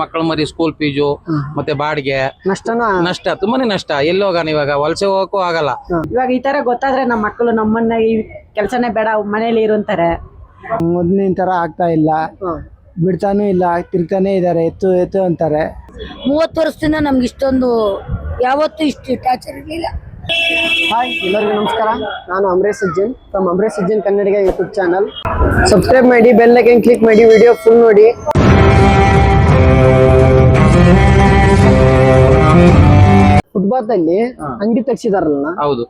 ಮಕ್ಕಳ ಮರಿ school fees ಮತ್ತೆ ಬಾಡಿಗೆ ನಷ್ಟ ತುಂಬಾನೇ ನಷ್ಟ. ಎಲ್ಲಿ ಹೋಗೋಣ ಇವಾಗ, ವಲಸೆ ಹೋಗಕ್ಕೂ ಆಗಲ್ಲ. ಇವಾಗ ಈ ತರ ಗೊತ್ತಾದ್ರೆ ನಮ್ಮ ಮಕ್ಕಳು ನಮ್ಮನ್ನ ಈ ಕೆಲಸನೇ ಬೇಡ ಮನೇಲಿ ಇರುವಂತಾರೆ. ಮೊದಲಿನ ತರ ಆಗ್ತಾ ಇಲ್ಲ, ಬಿಡ್ತಾನೂ ಇಲ್ಲ, ತಿರ್ತಾನೆ ಇದಾರೆ, ಎತ್ತು ಎತ್ತು ಅಂತಾರೆ. 30 ವರ್ಷದಿಂದ ನಮ್ಗೆ ಇಷ್ಟೊಂದು ಯಾವತ್ತೂ ಇಷ್ಟು ಟಾರ್ಚರ್ ಇರಲಿಲ್ಲ. ಹಾಯ್ ಎಲ್ಲರಿಗೂ ನಮಸ್ಕಾರ. ನಾನು Amaresh Sajjan from Amaresh Sajjan Kannadiga YouTube channel. Subscribe ಮಾಡಿ, ಬೆಲ್ ಐಕನ್ ಕ್ಲಿಕ್ ಮಾಡಿ, ವಿಡಿಯೋ ಫುಲ್ ನೋಡಿ. ಫುಟ್ಪಾತ್ ಅಲ್ಲಿ ಅಂಗಡಿ ತೆಗ್ಸಿದಾರಲ್ಲ, ಹೌದು,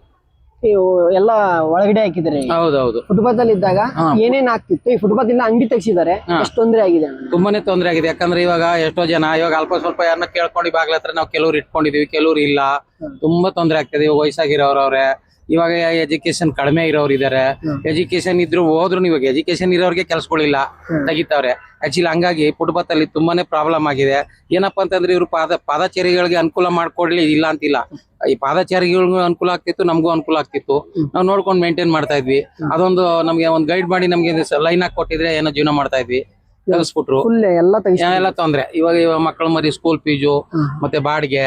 ಎಲ್ಲ ಒಳಗಡೆ ಹಾಕಿದ್ದಾರೆ. ಹೌದೌದು. ಫುಟ್ಪಾತ್ ಅಲ್ಲಿ ಇದ್ದಾಗ ಏನೇನ್ ಆಗ್ತಿತ್ತು, ಈ ಫುಟ್ಪಾತ್ ಇಲ್ಲ ಅಂಗಡಿ ತೆಗ್ಸಿದ್ದಾರೆ, ಎಷ್ಟು ತೊಂದರೆ ಆಗಿದೆ. ತುಂಬಾನೇ ತೊಂದರೆ ಆಗಿದೆ. ಯಾಕಂದ್ರೆ ಇವಾಗ ಎಷ್ಟೋ ಜನ ಇವಾಗ ಅಲ್ಪ ಸ್ವಲ್ಪ ಯಾರನ್ನ ಕೇಳ್ಕೊಂಡು ಬಾಗ್ಲ ಹತ್ರ ನಾವು ಕೆಲವ್ರು ಇಟ್ಕೊಂಡಿದೀವಿ, ಕೆಲವ್ರು ಇಲ್ಲ. ತುಂಬಾ ತೊಂದರೆ ಆಗ್ತದೆ. ಇವಾಗ ವಯಸ್ಸಾಗಿರೋರವ್ರೆ, ಇವಾಗ ಎಜುಕೇಶನ್ ಕಡಿಮೆ ಇರೋರು ಇದಾರೆ. ಎಜುಕೇಶನ್ ಇದ್ರು ಹೋದ್ರು ಇವಾಗ ಎಜುಕೇಶನ್ ಇರೋರಿಗೆ ಕೆಲ್ಸಗಳಿಲ್ಲ, ತೆಗಿತಾವ್ರೆ. ಆಕ್ಚುಲಿ ಹಂಗಾಗಿ ಫುಟ್ಪಾತ್ ಅಲ್ಲಿ ತುಂಬಾನೇ ಪ್ರಾಬ್ಲಮ್ ಆಗಿದೆ. ಏನಪ್ಪಾ ಅಂತಂದ್ರೆ ಇವ್ರು ಪಾದಚಾರಿಗಳಿಗೆ ಅನುಕೂಲ ಮಾಡ್ಕೊಡ್ಲಿ, ಇಲ್ಲ ಅಂತಿಲ್ಲ. ಈ ಪಾದಚಾರಿಗಳಿಗೂ ಅನುಕೂಲ ಆಗ್ತಿತ್ತು, ನಮಗೂ ಅನುಕೂಲ ಆಗ್ತಿತ್ತು. ನಾವು ನೋಡ್ಕೊಂಡು ಮೇಂಟೈನ್ ಮಾಡ್ತಾ ಇದ್ವಿ. ಅದೊಂದು ನಮ್ಗೆ ಒಂದು ಗೈಡ್ ಮಾಡಿ ನಮ್ಗೆ ಲೈನ್ ಹಾಕಿ ಕೊಟ್ಟಿದ್ರೆ ಏನೋ ಜೀವನ ಮಾಡ್ತಾ ಇದ್ವಿ. ತೆಗಿಸ್ಬಿಟ್ರು, ಎಲ್ಲ ತೊಂದ್ರೆ. ಇವಾಗ ಮಕ್ಕಳ ಮರಿ ಸ್ಕೂಲ್ ಫೀಸು ಮತ್ತೆ ಬಾಡಿಗೆ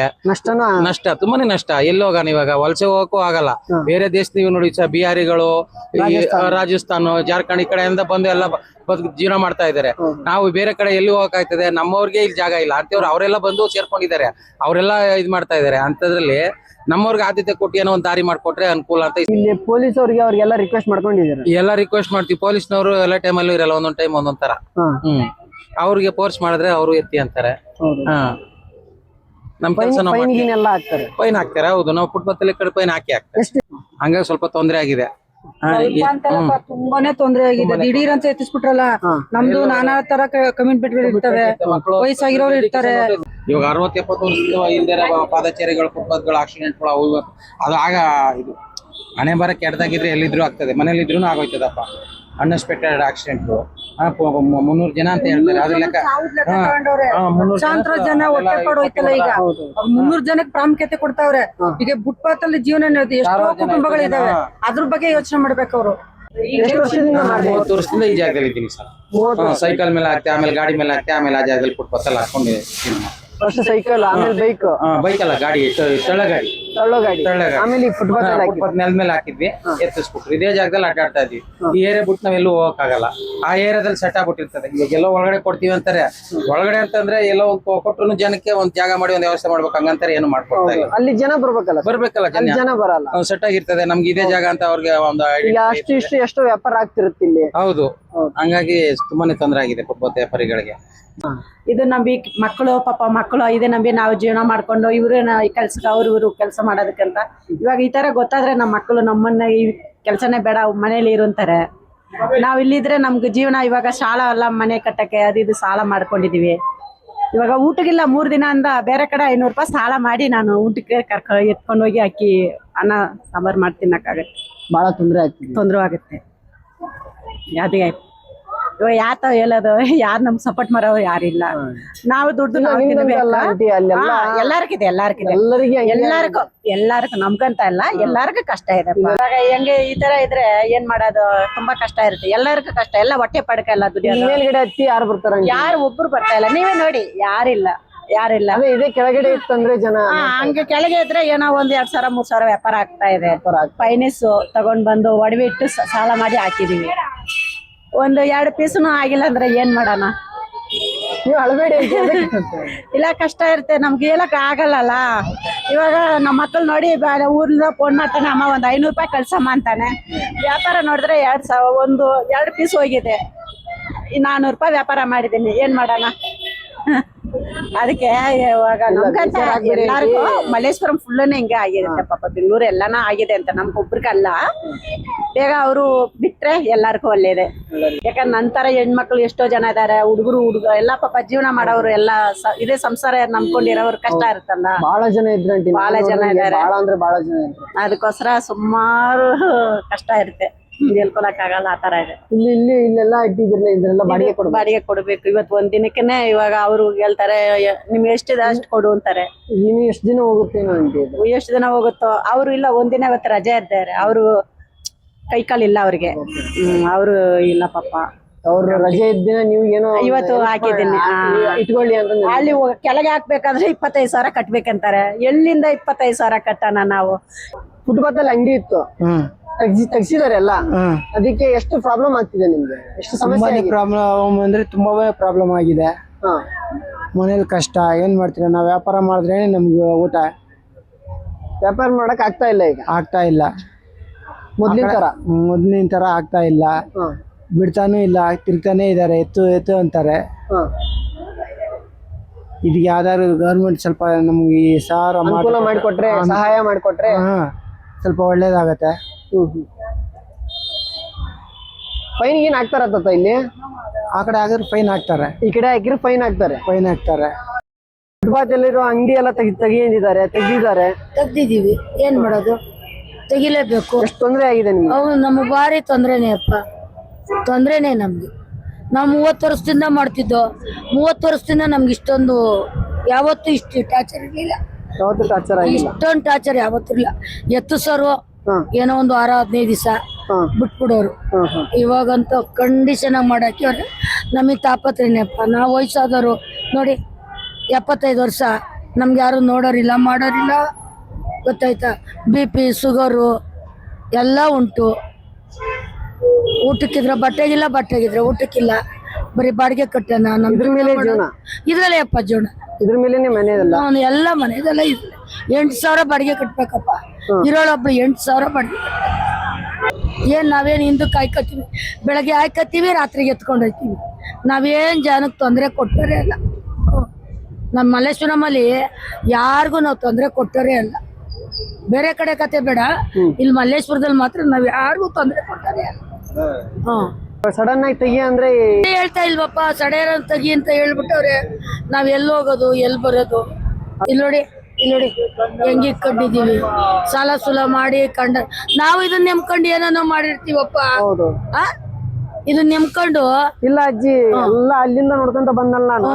ನಷ್ಟ ತುಂಬಾನೇ ನಷ್ಟ. ಎಲ್ಲಿ ಹೋಗೋಣ ಇವಾಗ, ವಲಸೆ ಹೋಗಕ್ಕೂ ಆಗಲ್ಲ. ಬೇರೆ ದೇಶ ನೀವು ನೋಡಿ, ಬಿಹಾರಿಗಳು, ರಾಜಸ್ಥಾನ, ಜಾರ್ಖಂಡ್ ಈ ಕಡೆಯಿಂದ ಬಂದು ಎಲ್ಲ ಜೀವನ ಮಾಡ್ತಾ ಇದಾರೆ. ನಾವು ಬೇರೆ ಕಡೆ ಎಲ್ಲಿ ಹೋಗಕ್ಕಾಗ್ತದೆ? ನಮ್ಮವ್ರಿಗೆ ಇಲ್ಲಿ ಜಾಗ ಇಲ್ಲ ಅಂತವ್ರು ಅವರೆಲ್ಲ ಬಂದು ಸೇರ್ಕೊಂಡಿದ್ದಾರೆ, ಅವರೆಲ್ಲ ಇದ್ ಮಾಡ್ತಾ ಇದಾರೆ. ಅಂತದ್ರಲ್ಲಿ ನಮ್ಮವ್ರಿಗೆ ಆದ್ಯತೆ ಕೊಟ್ಟು ಏನೋ ಒಂದು ದಾರಿ ಮಾಡ್ಕೊಟ್ರೆ ಅನುಕೂಲ ಅಂತ. ಇಲ್ಲಿ ಪೊಲೀಸ್ ಅವ್ರಿಗೆ ಅವ್ರಿಗೆಲ್ಲ ರಿಕ್ವೆಸ್ಟ್ ಮಾಡ್ಕೊಂಡಿದ್ದಾರೆ, ಎಲ್ಲ ರಿಕ್ವೆಸ್ಟ್ ಮಾಡ್ತೀವಿ. ಪೊಲೀಸ್ನವರು ಎಲ್ಲ ಟೈಮಲ್ಲೂ ಇರಲ್ಲ, ಒಂದೊಂದ್ ಟೈಮ್ ಒಂದೊಂದ್ ತರ. ಅವ್ರಿಗೆ ಫೋರ್ಸ್ ಮಾಡಿದ್ರೆ ಅವರು ಎತ್ತಿ ಅಂತಾರೆ. ನಮ್ ಕೆಲಸ ಫೈನ್ ಹಾಕ್ತಾರೆ. ಹೌದು, ನಾವು ಫುಟ್ಪಾತ್ ಅಲ್ಲಿ ಕಡೆ ಫೈನ್ ಹಾಕಿ ಹಾಕ್ತಾರೆ. ಹಂಗಾಗಿ ಸ್ವಲ್ಪ ತೊಂದರೆ ಆಗಿದೆ. ತುಂಬಾನೇ ತೊಂದರೆ ಆಗಿದೆ. ದಿಢೀರ್ ಅಂತ ಎತ್ತಿಸ್ಬಿಟ್ರಲ್ಲ, ನಮ್ದು ನಾನಾ ತರ ಕಮಿಟ್ಮೆಂಟ್ ಇರ್ತವೆ, ವಯಸ್ಸಾಗಿರೋರು ಇರ್ತಾರೆ. ಇವಾಗ 60-70 ವರ್ಷ ಇಲ್ದೇ ಪಾದಚಾರಿಗಳು, ಫುಟ್ಪಾತ್ಗಳು, ಆಕ್ಸಿಡೆಂಟ್ಗಳು ಅವು ಅದು ಆಗ ಇದು ಹಣೆ ಬರ ಕೆಟ್ಟದಾಗಿದ್ರೆ ಎಲ್ಲಿದ್ರು ಆಗ್ತದೆ, ಮನೇಲಿ ಇದ್ರು ಆಗೋಯ್ತದಪ್ಪ. ಅನ್ಎಕ್ಸ್ಪೆಕ್ಟೆಡ್ ಆಕ್ಸಿಡೆಂಟ್ 300 ಜನ ಅಂತ ಹೇಳ್ತಾರೆ. ಅದ್ರ ಲೆಕ್ಕ 300 ಜನ ಹೊಟ್ಟೆ ಪಡೋಯ್ತಲ್ಲ. ಈಗ 300 ಜನಕ್ಕೆ ಪ್ರಾಮುಖ್ಯತೆ ಕೊಡ್ತಾವ್ರೆ. ಈಗ ಫುಟ್ಪಾತ್ ಅಲ್ಲಿ ಜೀವನ ಎಷ್ಟೋ ಕುಟುಂಬಗಳಿದಾವೆ, ಅದ್ರ ಬಗ್ಗೆ ಯೋಚನೆ ಮಾಡ್ಬೇಕು ಅವರು. 30 ವರ್ಷದಿಂದ ಈ ಜಾಗದಲ್ಲಿ ಇದ್ದೀನಿ ಸರ್. ಸೈಕಲ್ ಮೇಲೆ ಹಾಕ್ತೆ, ಆಮೇಲೆ ಗಾಡಿ ಮೇಲೆ ಹಾಕ್ತೆ, ಆಮೇಲೆ ಆ ಜಾಗದಲ್ಲಿ ಫುಟ್ಪಾತ್ ಅಲ್ಲಿ ಹಾಕೊಂಡಿದ್ದೀನಿ. ಸೈಕಲ್, ಆಮೇಲೆ ಬೈಕ್ ಅಲ್ಲ, ಗಾಡಿ, ತಳ್ಳಗಾಡಿ, ಆಮೇಲೆ ಫುಟ್ಪಾತ್ ನೆಲದ ಮೇಲೆ ಹಾಕಿದ್ವಿ, ಎತ್ತಿಸ್ಬಿಟ್ರು. ಇದೇ ಜಾಗದಲ್ಲಿ ಅಡ್ಡಾಡ್ತಾ ಇದ್ವಿ. ಈ ಏರಿಯಾ ಬಿಟ್ಟು ನಾವೆಲ್ಲೂ ಹೋಗಕ್ಕಾಗಲ್ಲ. ಆ ಏರಿಯಾದಲ್ಲಿ ಸೆಟ್ ಆಗ್ಬಿಟ್ಟಿರ್ತದೆ. ಇವಾಗ ಎಲ್ಲೋ ಒಳಗಡೆ ಕೊಡ್ತೀವಿ ಅಂತಾರೆ. ಒಳಗಡೆ ಅಂತಂದ್ರೆ ಎಲ್ಲೋ ಒಂದು ಕೊಟ್ಟರು ಜನಕ್ಕೆ ಒಂದ್ ಜಾಗ ಮಾಡಿ ಒಂದ್ ವ್ಯವಸ್ಥೆ ಮಾಡ್ಬೇಕು, ಹಂಗಂತಾರೆ ಏನು ಮಾಡ್ಕೊಡ್ತಾ ಇಲ್ಲ. ಅಲ್ಲಿ ಜನ ಬರ್ಬೇಕಲ್ಲ, ಜನ ಬರಲ್ಲ. ಸೆಟ್ ಆಗಿರ್ತದೆ, ನಮ್ಗೆ ಇದೇ ಜಾಗ ಅಂತ ಅವ್ರಿಗೆ ಒಂದು ಎಷ್ಟು ವ್ಯಾಪಾರ ಆಗ್ತಿರುತ್ತೆ ಇಲ್ಲಿ. ಹೌದು, ಹಂಗಾಗಿ ತುಂಬಾನೇ ತೊಂದರೆ ಆಗಿದೆ ಫುಟ್ಪಾತ್ ವ್ಯಾಪಾರಿಗಳಿಗೆ. ಇದು ನಂಬಿ ಮಕ್ಕಳು ಇದೇ ನಂಬಿ ನಾವು ಜೀವನ ಮಾಡ್ಕೊಂಡು ಇವ್ರು ಕೆಲ್ಸಕ್ಕೆ ಇವ್ರು ಕೆಲಸ ಮಾಡೋದಕ್ಕಂತ. ಇವಾಗ ಈ ತರ ಗೊತ್ತಾದ್ರೆ ನಮ್ಮ ಮಕ್ಕಳು ನಮ್ಮನ್ನ ಈ ಕೆಲಸನೇ ಬೇಡ ಮನೇಲಿ ಇರುವಂತಾರೆ. ನಾವ್ ಇಲ್ಲಿದ್ರೆ ನಮ್ಗೆ ಜೀವನ, ಇವಾಗ ಶಾಲಾ ಎಲ್ಲ ಮನೆ ಕಟ್ಟಕ್ಕೆ ಅದು ಸಾಲ ಮಾಡ್ಕೊಂಡಿದೀವಿ. ಇವಾಗ ಊಟಗಿಲ್ಲ 3 ದಿನ ಅಂದ ಬೇರೆ ಕಡೆ 500 ರೂಪಾಯಿ ಸಾಲ ಮಾಡಿ ನಾನು ಊಟಕ್ಕೆ ಎತ್ಕೊಂಡು ಹೋಗಿ ಅಕ್ಕಿ ಅನ್ನ ಸಾಂಬಾರ್ ಮಾಡಿ ತಿನ್ನಕ್ಕಾಗತ್ತೆ. ಬಹಳ ತೊಂದ್ರೆ ಆಗುತ್ತೆ. ಅದೇ ಇವಾಗ ಯಾತ ಹೇಳೋದು, ಯಾರು ನಮ್ ಸಪೋರ್ಟ್ ಮಾಡೋರು ಯಾರಿಲ್ಲ. ನಾವು ದುಡ್ಡು ಎಲ್ಲಾರ್ಗಿದೆ, ಎಲ್ಲಾರ್ಗು ನಮ್ಗಂತ ಇಲ್ಲ, ಎಲ್ಲಾರ್ಗು ಕಷ್ಟ ಇದೆ. ಇವಾಗ ಹೆಂಗೆ ಈ ತರ ಇದ್ರೆ ಏನ್ ಮಾಡೋದು? ತುಂಬಾ ಕಷ್ಟ ಇರುತ್ತೆ, ಎಲ್ಲರಿಗೂ ಕಷ್ಟ. ಎಲ್ಲ ಹೊಟ್ಟೆ ಪಡಕ ಎಲ್ಲ ದುಡಿಯೋದು. ಮೇಲ್ಗಡೆ ಹತ್ತಿ ಯಾರು ಬರ್ತಾರ? ಯಾರು ಒಬ್ರು ಬರ್ತಾ ಇಲ್ಲ. ನೀವೇ ನೋಡಿ, ಯಾರಿಲ್ಲ. ಇದೇ ಕೆಳಗಡೆ ಇತ್ತಂದ್ರೆ ಜನ ಹಂಗೆ ಕೆಳಗೆ ಇದ್ರೆ ಏನೋ 1,000-2,000-3,000 ವ್ಯಾಪಾರ ಆಗ್ತಾ ಇದೆ. ಫೈನಾನ್ಸ್ ತಗೊಂಡ್ ಬಂದು ಒಡವೆ ಇಟ್ಟು ಸಾಲ ಮಾಡಿ ಹಾಕಿದೀವಿ. ಒಂದು 2 ಪೀಸ್ನು ಆಗಿಲ್ಲ ಅಂದ್ರೆ ಏನ್ ಮಾಡೋಣ? ನೀವು ಅಳಬೇಡಿ. ಇಲ್ಲ, ಕಷ್ಟ ಇರುತ್ತೆ, ನಮ್ಗೆ ಹೇಳಕ್ ಆಗಲ್ಲ. ಇವಾಗ ನಮ್ಮ ಮಕ್ಕಳು ನೋಡಿ, ಊರ್ಲಿಂದ ಫೋನ್ ಮಾಡ್ತಾನೆ, ಅಮ್ಮ ಒಂದ್ 500 ರೂಪಾಯಿ ಕಳ್ಸಮ್ಮ ಅಂತಾನೆ. ವ್ಯಾಪಾರ ನೋಡಿದ್ರೆ 2 ಪೀಸ್ ಹೋಗಿದೆ. 400 ರೂಪಾಯಿ ವ್ಯಾಪಾರ ಮಾಡಿದ್ದೀನಿ, ಏನ್ ಮಾಡೋಣ? ಅದಕ್ಕೆ ಇವಾಗ ನಮ್ಗಂತ ಎಲ್ಲಾರ್ಗು ಮಲ್ಲೇಶ್ವರಂ ಫುಲ್ಲನೇ ಹಿಂಗೆ ಆಗಿರುತ್ತೆ. ಪಾಪ ಬೆಂಗಳೂರು ಎಲ್ಲಾನು ಆಗಿದೆ ಅಂತ ನಮ್ಗೊಬ್ರಿಗಲ್ಲ. ಬೇಗ ಅವರು ಬಿಟ್ರೆ ಎಲ್ಲಾರ್ಗು ಒಳ್ಳೇದೆ. ಯಾಕಂದ್ರೆ ನಂತರ ಹೆಣ್ಮಕ್ಳು ಎಷ್ಟೋ ಜನ ಇದಾರೆ, ಹುಡುಗರು ಎಲ್ಲ ಪಾಪ ಜೀವನ ಮಾಡೋರು ಎಲ್ಲ ಇದೇ ಸಂಸಾರ ನಂಬ್ಕೊಂಡಿರೋರು ಕಷ್ಟ ಇರುತ್ತಲ್ಲ. ಬಹಳ ಜನ ಇದ್ದಾರೆ. ಅದಕ್ಕೋಸ್ಕರ ಸುಮಾರು ಕಷ್ಟ ಇರುತ್ತೆ, ಹೇಳ್ಕೊಳಕ್ಕಾಗಲ್ಲ. ಆ ತರ ಇದೆ. ಇಲ್ಲೆಲ್ಲ ಇಟ್ಟಿದ್ರಲ್ಲ, ಇದ್ರೆಲ್ಲ ಬಾಡಿಗೆ ಕೊಡ್ಬೇಕು. ಇವತ್ತು ಒಂದ್ ದಿನಕ್ಕೇನೆ ಇವಾಗ ಅವ್ರು ಹೇಳ್ತಾರೆ, ನಿಮ್ಗೆ ಎಷ್ಟಿದೆ ಅಷ್ಟು ಕೊಡು ಅಂತಾರೆ. ಎಷ್ಟು ದಿನ ಹೋಗುತ್ತೆ? ಎಷ್ಟು ದಿನ ಹೋಗುತ್ತೋ? ಅವ್ರು ಇಲ್ಲ, ಒಂದಿನ ಇವತ್ತು ರಜೆ ಇದ್ದಾರೆ. ಅವರು ಕೈ ಕಾಲು ಇಲ್ಲ ಅವ್ರಿಗೆ. ಅವರು ಇಲ್ಲ ಪಾಪ, ಅವ್ರ ರಜೆ ಇದ್ದಿನ ನೀವು ಏನೋ ಇವತ್ತು ಹಾಕಿದ್ದೀನಿ. ಇಟ್ಕೊಳ್ಳಿ ಅಂತ ಅಲ್ಲಿ ಕೆಳಗೆ ಹಾಕ್ಬೇಕಾದ್ರೆ 25,000 ಕಟ್ಬೇಕಂತಾರೆ. ಎಲ್ಲಿಂದ 25,000 ಕಟ್ಟಣ ನಾವು? ಫುಟ್ಪಾತ್ ಅಲ್ಲಿ ಅಂಗಡಿ ಇತ್ತು, ತೆಗ್ಸಿದಾರೆ ಎಲ್ಲ. ಅದಕ್ಕೆ ಎಷ್ಟು ಪ್ರಾಬ್ಲಮ್ ಆಗ್ತಿದೆ ನಿಮ್ಗೆ? ಎಷ್ಟು ಸಮಸ್ಯೆ ಪ್ರಾಬ್ಲಮ್ ಅಂದ್ರೆ ತುಂಬಾ ಪ್ರಾಬ್ಲಮ್ ಆಗಿದೆ. ಹಾ. ಮನೇಲಿ ಕಷ್ಟ. ಏನ್ ಮಾಡ್ತೀರಾ, ನಾವ್ ವ್ಯಾಪಾರ ಮಾಡಿದ್ರೆ ನಮ್ಗೆ ಊಟ. ವ್ಯಾಪಾರ ಮಾಡಕ್ ಆಗ್ತಾ ಇಲ್ಲ ಈಗ, ಆಗ್ತಾ ಇಲ್ಲ. ಮೊದ್ಲಿನ ತರ ಆಗ್ತಾ ಇಲ್ಲ. ಬಿಡ್ತಾನೂ ಇಲ್ಲ, ತಿರ್ತಾನೆ ಇದಾರೆ. ಎತ್ತು ಅಂತಾರೆ. ಇದಕ್ಕೆ ಯಾವ್ದಾದ್ರು ಗೌರ್ಮೆಂಟ್ ಸ್ವಲ್ಪ ನಮ್ಗೆ ಈ ಅನುಕೂಲ ಮಾಡಿಕೊಟ್ರೆ, ಸಹಾಯ ಮಾಡಿಕೊಟ್ರೆ ಸ್ವಲ್ಪ ಒಳ್ಳೇದಾಗತ್ತೆ. ಫೈನ್ ಏನ್ ಹಾಕ್ತಾರ ಇಲ್ಲಿ? ಆ ಕಡೆ ಆಗಿದ್ರೆ ಫೈನ್ ಹಾಕ್ತಾರೆ, ಈ ಕಡೆ ಹಾಕಿದ್ರೆ ಫೈನ್ ಹಾಕ್ತಾರೆ. ಫುಟ್ಪಾತ್ ಅಲ್ಲಿರೋ ಅಂಗಡಿ ಎಲ್ಲ ತೆಗಿದ್ದಾರೆ. ತೆಗ್ದಿದೀವಿ, ಏನ್ ಮಾಡೋದು, ತೆಗಿಲೇಬೇಕು. ಎಷ್ಟು ತೊಂದರೆ ಆಗಿದೆ ನಿಮ್ಗೆ? ಅವು ನಮ್ಗೆ ಭಾರಿ ತೊಂದ್ರೆನೇ ಅಪ್ಪ, ತೊಂದ್ರೆನೇ ನಮ್ಗೆ. ನಾವು 30 ವರ್ಷದಿಂದ ಮಾಡ್ತಿದ್ದೋ. 30 ವರ್ಷದಿಂದ ನಮ್ಗೆ ಇಷ್ಟೊಂದು ಯಾವತ್ತೂ ಇಷ್ಟು ಟಾರ್ಚರ್ ಇರ್ಲಿಲ್ಲ. ಯಾವತ್ತೂ ಟಾರ್ಚರ್ ಆಗಿಲ್ಲ. ಇಷ್ಟೊಂದು ಟಾರ್ಚರ್ ಯಾವತ್ತೂ ಇಲ್ಲ. ಎತ್ತು ಸರ್ವ ಏನೋ ಒಂದು 6-15 ದಿವಸ ಬಿಟ್ಬಿಡೋರು. ಇವಾಗಂತೂ ಕಂಡೀಷನ್ ಆಗಿ ಮಾಡಾಕಿ ಅವ್ರೆ. ನಮಗೆ ತಾಪತ್ರೇನಪ್ಪ, ನಾವು ವಯಸ್ಸಾದವರು ನೋಡಿ, 75 ವರ್ಷ, ನಮ್ಗೆ ಯಾರು ನೋಡೋರಿಲ್ಲ ಮಾಡೋರಿಲ್ಲ, ಗೊತ್ತಾಯ್ತಾ? BP, ಶುಗರು ಎಲ್ಲ ಉಂಟು. ಊಟಕ್ಕಿದ್ರೆ ಬಟ್ಟೆಗಿದ್ರೆ ಊಟಕ್ಕಿಲ್ಲ. ಬರೀ ಬಾಡಿಗೆ ಕಟ್ಟೋಣ. ಇದ್ರ ಮೇಲೆ ಜೀವನ, ಇದ್ರಲ್ಲೇ ಅಪ್ಪ ಜೀವನ. ಇದ್ರ ಮೇಲೆ ಮನೆಯಲ್ಲ, ಎಲ್ಲ ಮನೆದೆಲ್ಲ 8,000 ಬಾಡಿಗೆ ಕಟ್ಬೇಕಪ್ಪ. ಇರೋಳೊಬ್ರು 8,000 ಬಾಡಿಗೆ. ಏನ್ ನಾವೇನ್ ಹಿಂದೂ ಕಾಯ್ಕತ್ತೀವಿ, ಬೆಳಗ್ಗೆ ಹಾಯ್ಕತ್ತೀವಿ, ರಾತ್ರಿಗೆ ಎತ್ಕೊಂಡು ಹೋಗ್ತೀವಿ. ನಾವೇನ್ ಜನಕ್ಕೆ ತೊಂದರೆ ಕೊಟ್ಟರೆ ಅಲ್ಲ. ನಮ್ಮ ಮಲ್ಲೇಶ್ವರಮಲ್ಲಿ ಯಾರಿಗೂ ನಾವು ತೊಂದರೆ ಕೊಟ್ಟರೆ ಅಲ್ಲ. ಬೇರೆ ಕಡೆ ಕತೆ ಬೇಡ, ಇಲ್ಲಿ ಮಲ್ಲೇಶ್ವರದಲ್ಲಿ ಮಾತ್ರ ನಾವ್ ಯಾರಿಗೂ ತೊಂದರೆ ಕೊಟ್ಟರೆ ಅಲ್ಲ. ಸಡನ್ ಆಗಿ ತೆಗಿ ಅಂದ್ರೆ ಹೇಳ್ತಾ ಇಲ್ವಪ್ಪ, ಸಡೇರ ತೆಗಿ ಅಂತ ಹೇಳ್ಬಿಟ್ಟವ್ರೆ. ನಾವ್ ಎಲ್ಲಿ ಹೋಗೋದು, ಎಲ್ಲಿ ಬರೋದು? ಇಲ್ಲಿ ನೋಡಿ ಹೆಂಗ್ ಇಟ್ಕೊಂಡಿದೀವಿ, ಸಾಲ ಸುಲ ಮಾಡಿ ನಾವು ಇದನ್ನ ನೆಮ್ಕೊಂಡು ಏನೋ ಮಾಡಿರ್ತೀವಪ್ಪ. ಇದನ್ನ ನೆಮ್ಕೊಂಡು. ಇಲ್ಲ ಅಜ್ಜಿ, ಎಲ್ಲ ಅಲ್ಲಿಂದ ನೋಡ್ಕೊಂತ ಬಂದಲ್ಲ ನಾನು.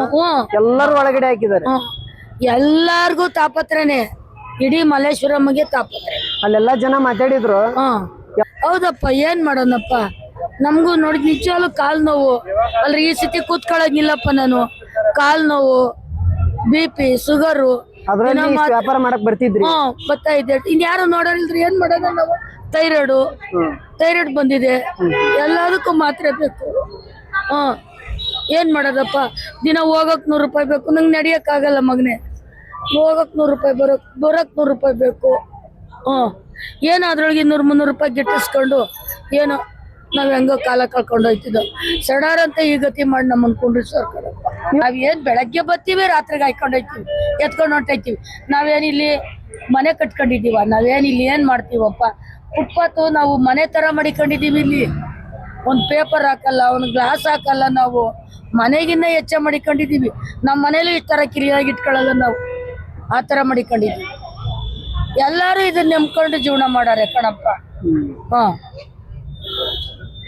ಎಲ್ಲರೂ ಒಳಗಡೆ ಹಾಕಿದ್ದಾರೆ. ಎಲ್ಲಾರ್ಗು ತಾಪತ್ರೆನೆ, ಇಡೀ ಮಲ್ಲೇಶ್ವರಮ್ಮಗೆ ತಾಪತ್ರೆ. ಅಲ್ಲೆಲ್ಲಾ ಜನ ಮಾತಾಡಿದ್ರು. ಹೌದಪ್ಪ, ಏನ್ ಮಾಡೋಣಪ್ಪ. ನಮಗೂ ನೋಡಿ ನಿಜವಾಗ್ಲೂ ಕಾಲ್ ನೋವು. ಅಲ್ರಿ ಈ ಸತಿ ಕೂತ್ಕೊಳ್ಳಂಗಿಲ್ಲಪ್ಪ ನಾನು. ಕಾಲ್ ನೋವು, BP, ಶುಗರು. ವ್ಯಾಪಾರ ಮಾಡಕ್ ಬರ್ತಿದ್ರಿ? ಬರ್ತಾ ಇದ್ದೆ. ಇನ್ಯಾರು ನೋಡೋರಿಲ್ರಿ, ಏನ್ ಮಾಡೋಣ ನಾವು? ಥೈರಾಯ್ಡ್ ಬಂದಿದೆ. ಎಲ್ಲದಕ್ಕೂ ಮಾತ್ರೆ ಬೇಕು. ಏನ್ ಮಾಡೋದಪ್ಪ? ದಿನ ಹೋಗಕ್ 100 ರೂಪಾಯಿ ಬೇಕು. ನಂಗೆ ನಡಿಯಕ್ ಆಗಲ್ಲ ಮಗನೆ. ಹೋಗಕ್ 100 ರೂಪಾಯಿ, ಬರಕ್ 100 ರೂಪಾಯಿ ಬೇಕು. ಏನೋ ಅದ್ರೊಳಗೆ 200-300 ರೂಪಾಯಿ ಗಿಟ್ಟಿಸ್ಕೊಂಡು ಏನೋ ನಾವ್ ಹೆಂಗೋ ಕಾಲ ಕಳ್ಕೊಂಡು ಹೋಯ್ತಿದ್ದೋ. ಸಡಾರ್ ಅಂತ ಈ ಗತಿ ಮಾಡಿ ನಮ್ಮನ್ ಕುಂಡ್ರಿಸೋರ್ಕಡಪ್ಪ. ನಾವೇನ್ ಬೆಳಗ್ಗೆ ಬರ್ತೀವಿ, ರಾತ್ರಿಗೆ ಹಾಯ್ಕೊಂಡು ಹೋಯ್ತೀವಿ, ಎತ್ಕೊಂಡು ಹೊಂಟೋಯ್ತೀವಿ. ನಾವೇನಿಲ್ಲಿ ಮನೆ ಕಟ್ಕೊಂಡಿದೀವ? ನಾವೇನಿಲ್ಲಿ ಏನ್ ಮಾಡ್ತೀವಪ್ಪ? ಫುಟ್ಪಾತ್ ನಾವು ಮನೆ ತರ ಮಾಡಿಕೊಂಡಿದೀವಿ. ಇಲ್ಲಿ ಒಂದ್ ಪೇಪರ್ ಹಾಕಲ್ಲ, ಒಂದ್ ಗ್ಲಾಸ್ ಹಾಕಲ್ಲ. ನಾವು ಮನೆಗಿನ್ನ ಹೆಚ್ಚ ಮಾಡಿಕೊಂಡಿದೀವಿ. ನಮ್ಮ ಮನೇಲಿ ಈ ತರ ಕಿರಿಯಾಗಿ ಇಟ್ಕೊಳ್ಳಲ್ಲ ನಾವು. ಆ ತರ ಮಾಡಿಕೊಂಡಿದೀವಿ. ಎಲ್ಲಾರು ಇದನ್ನ ನೆಮ್ಕೊಂಡು ಜೀವನ ಮಾಡಾರೆ ಕಣಪ್ಪ.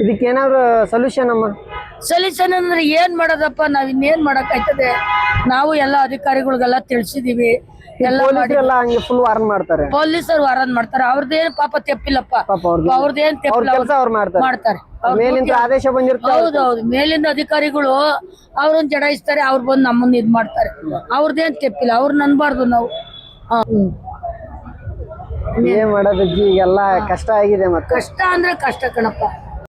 ಇದಕ್ಕೇನಾದ್ರು ಸೊಲ್ಯೂಷನ್ ಅಮ್ಮ? ಸೊಲ್ಯೂಷನ್ ಅಂದ್ರೆ ಏನ್ ಮಾಡೋದಪ್ಪ? ನಾವ್ ಇನ್ನೇನ್ ಮಾಡಕ್ ಆಯ್ತದೆ? ನಾವು ಎಲ್ಲ ಅಧಿಕಾರಿಗಳಿಗೆಲ್ಲ ತಿಳಿಸಿದೀವಿ. ಫುಲ್ ವಾರನ್ ಮಾಡ್ತಾರೆ, ಪೊಲೀಸರು ವಾರನ್ ಮಾಡ್ತಾರೆ. ಅವ್ರದ್ದೇನ್ ಪಾಪ ತೆಪ್ಪಿಲ್ಲಪ್ಪ, ಅವ್ರದ್ದೇನ್ ತೆಪ್ಪಿಲ್ಲ, ಮಾಡ್ತಾರೆ. ಆದೇಶ ಬಂದಿರುತ್ತೆ. ಹೌದೌದು, ಮೇಲಿಂದ ಅಧಿಕಾರಿಗಳು ಅವ್ರನ್ನ ಜಡಾಯಿಸ್ತಾರೆ, ಅವ್ರು ಬಂದು ನಮ್ಮನ್ನ ಇದ್ ಮಾಡ್ತಾರೆ. ಅವ್ರದ್ದೇನ್ ತೆಪ್ಪಿಲ್ಲ, ಅವ್ರನ್ನ ಅನ್ಬಾರ್ದು ನಾವು. ಏನ್ ಮಾಡೋದಜ್ಜಿ, ಈಗೆಲ್ಲ ಕಷ್ಟ ಆಗಿದೆ. ಮತ್ತೆ ಕಷ್ಟ ಅಂದ್ರೆ ಕಷ್ಟ ಕಣಪ್ಪ.